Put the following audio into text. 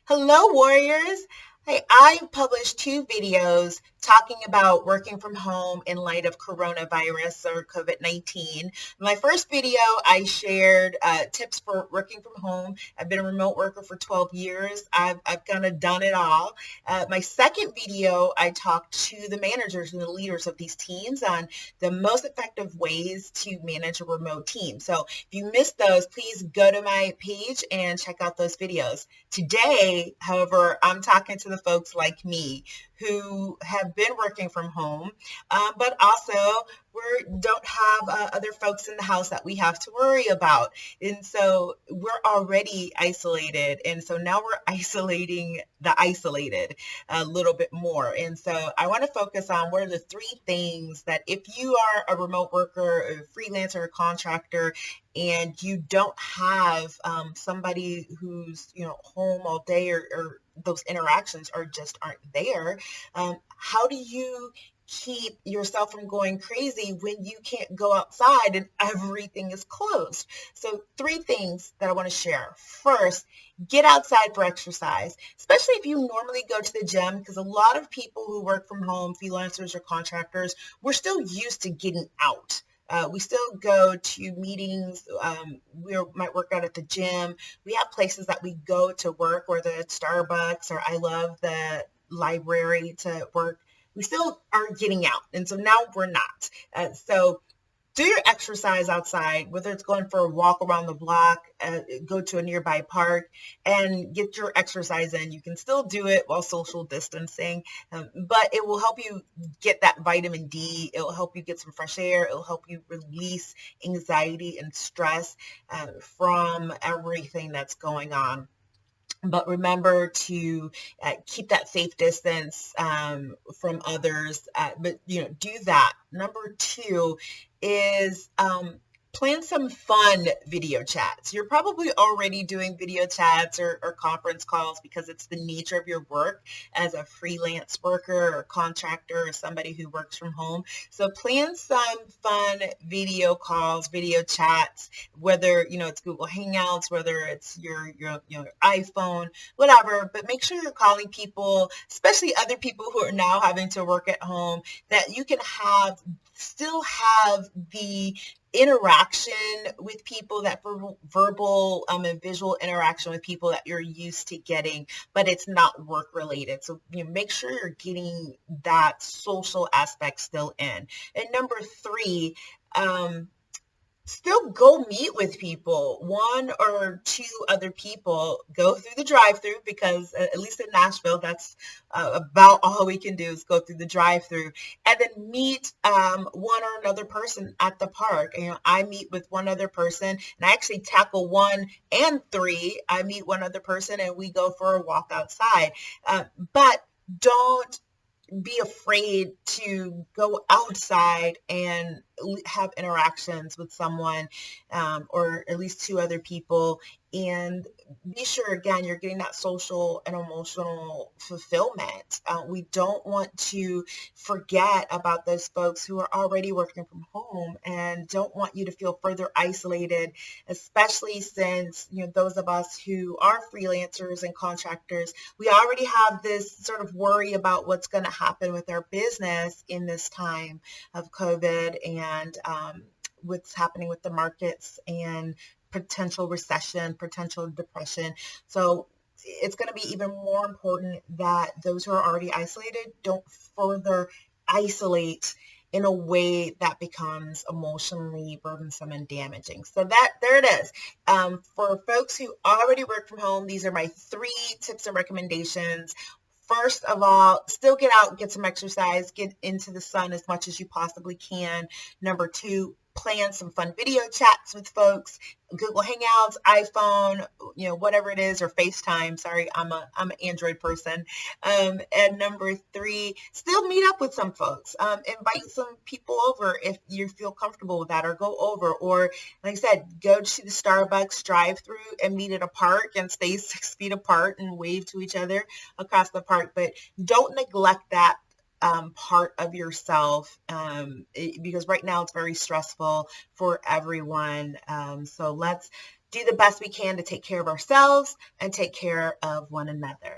Hello, warriors. Hey, I published two videos talking about working from home in light of coronavirus or COVID-19. My first video, I shared tips for working from home. I've been a remote worker for 12 years. I've kind of done it all. My second video, I talked to the managers and the leaders of these teams on the most effective ways to manage a remote team. So if you missed those, please go to my page and check out those videos. Today, however, I'm talking to the folks like me who have been working from home, but also we don't have other folks in the house that we have to worry about. And so we're already isolated. And so now we're isolating the isolated a little bit more. And so I want to focus on what are the three things that if you are a remote worker, a freelancer, a contractor, and you don't have somebody who's home all day or those interactions aren't there, how do you keep yourself from going crazy when you can't go outside and everything is closed? So three things that I want to share. First, get outside for exercise, especially if you normally go to the gym, because a lot of people who work from home, freelancers or contractors, we're still used to getting out. We still go to meetings. We might work out at the gym. We have places that we go to work, whether it's Starbucks or I love the library to work. We still are getting out. And so now we're not. So do your exercise outside, whether it's going for a walk around the block, go to a nearby park and get your exercise in. You can still do it while social distancing, but it will help you get that vitamin D. It will help you get some fresh air. It will help you release anxiety and stress from everything that's going on. But remember to keep that safe distance from others. But do that. Number two is plan some fun video chats. You're probably already doing video chats or conference calls because it's the nature of your work as a freelance worker or contractor or somebody who works from home. So plan some fun video calls, video chats, whether it's Google Hangouts, whether it's your iPhone, whatever. But make sure you're calling people, especially other people who are now having to work at home, that you can still have the interaction with people, that verbal and visual interaction with people that you're used to getting, but it's not work related. So make sure you're getting that social aspect still in. And number three, still go meet with people, one or two other people. Go through the drive-through, because at least in Nashville, that's about all we can do is go through the drive-through, and then meet one or another person at the park. I meet with one other person, and I actually tackle 1 and 3. I meet one other person, and we go for a walk outside. But don't be afraid to go outside and have interactions with someone, or at least two other people, and be sure, again, you're getting that social and emotional fulfillment. We don't want to forget about those folks who are already working from home and don't want you to feel further isolated, especially since, those of us who are freelancers and contractors, we already have this sort of worry about what's going to happen with our business in this time of COVID and what's happening with the markets and potential recession, potential depression. So it's going to be even more important that those who are already isolated don't further isolate in a way that becomes emotionally burdensome and damaging. So there it is. For folks who already work from home, these are my 3 tips and recommendations. First of all, still get out, get some exercise, get into the sun as much as you possibly can. Number 2, plan some fun video chats with folks, Google Hangouts, iPhone, whatever it is, or FaceTime. Sorry, I'm an Android person. And number 3, still meet up with some folks. Invite some people over if you feel comfortable with that, or go over. Or, like I said, go to the Starbucks drive-through and meet at a park and stay 6 feet apart and wave to each other across the park. But don't neglect that part of yourself, because right now it's very stressful for everyone. So let's do the best we can to take care of ourselves and take care of one another.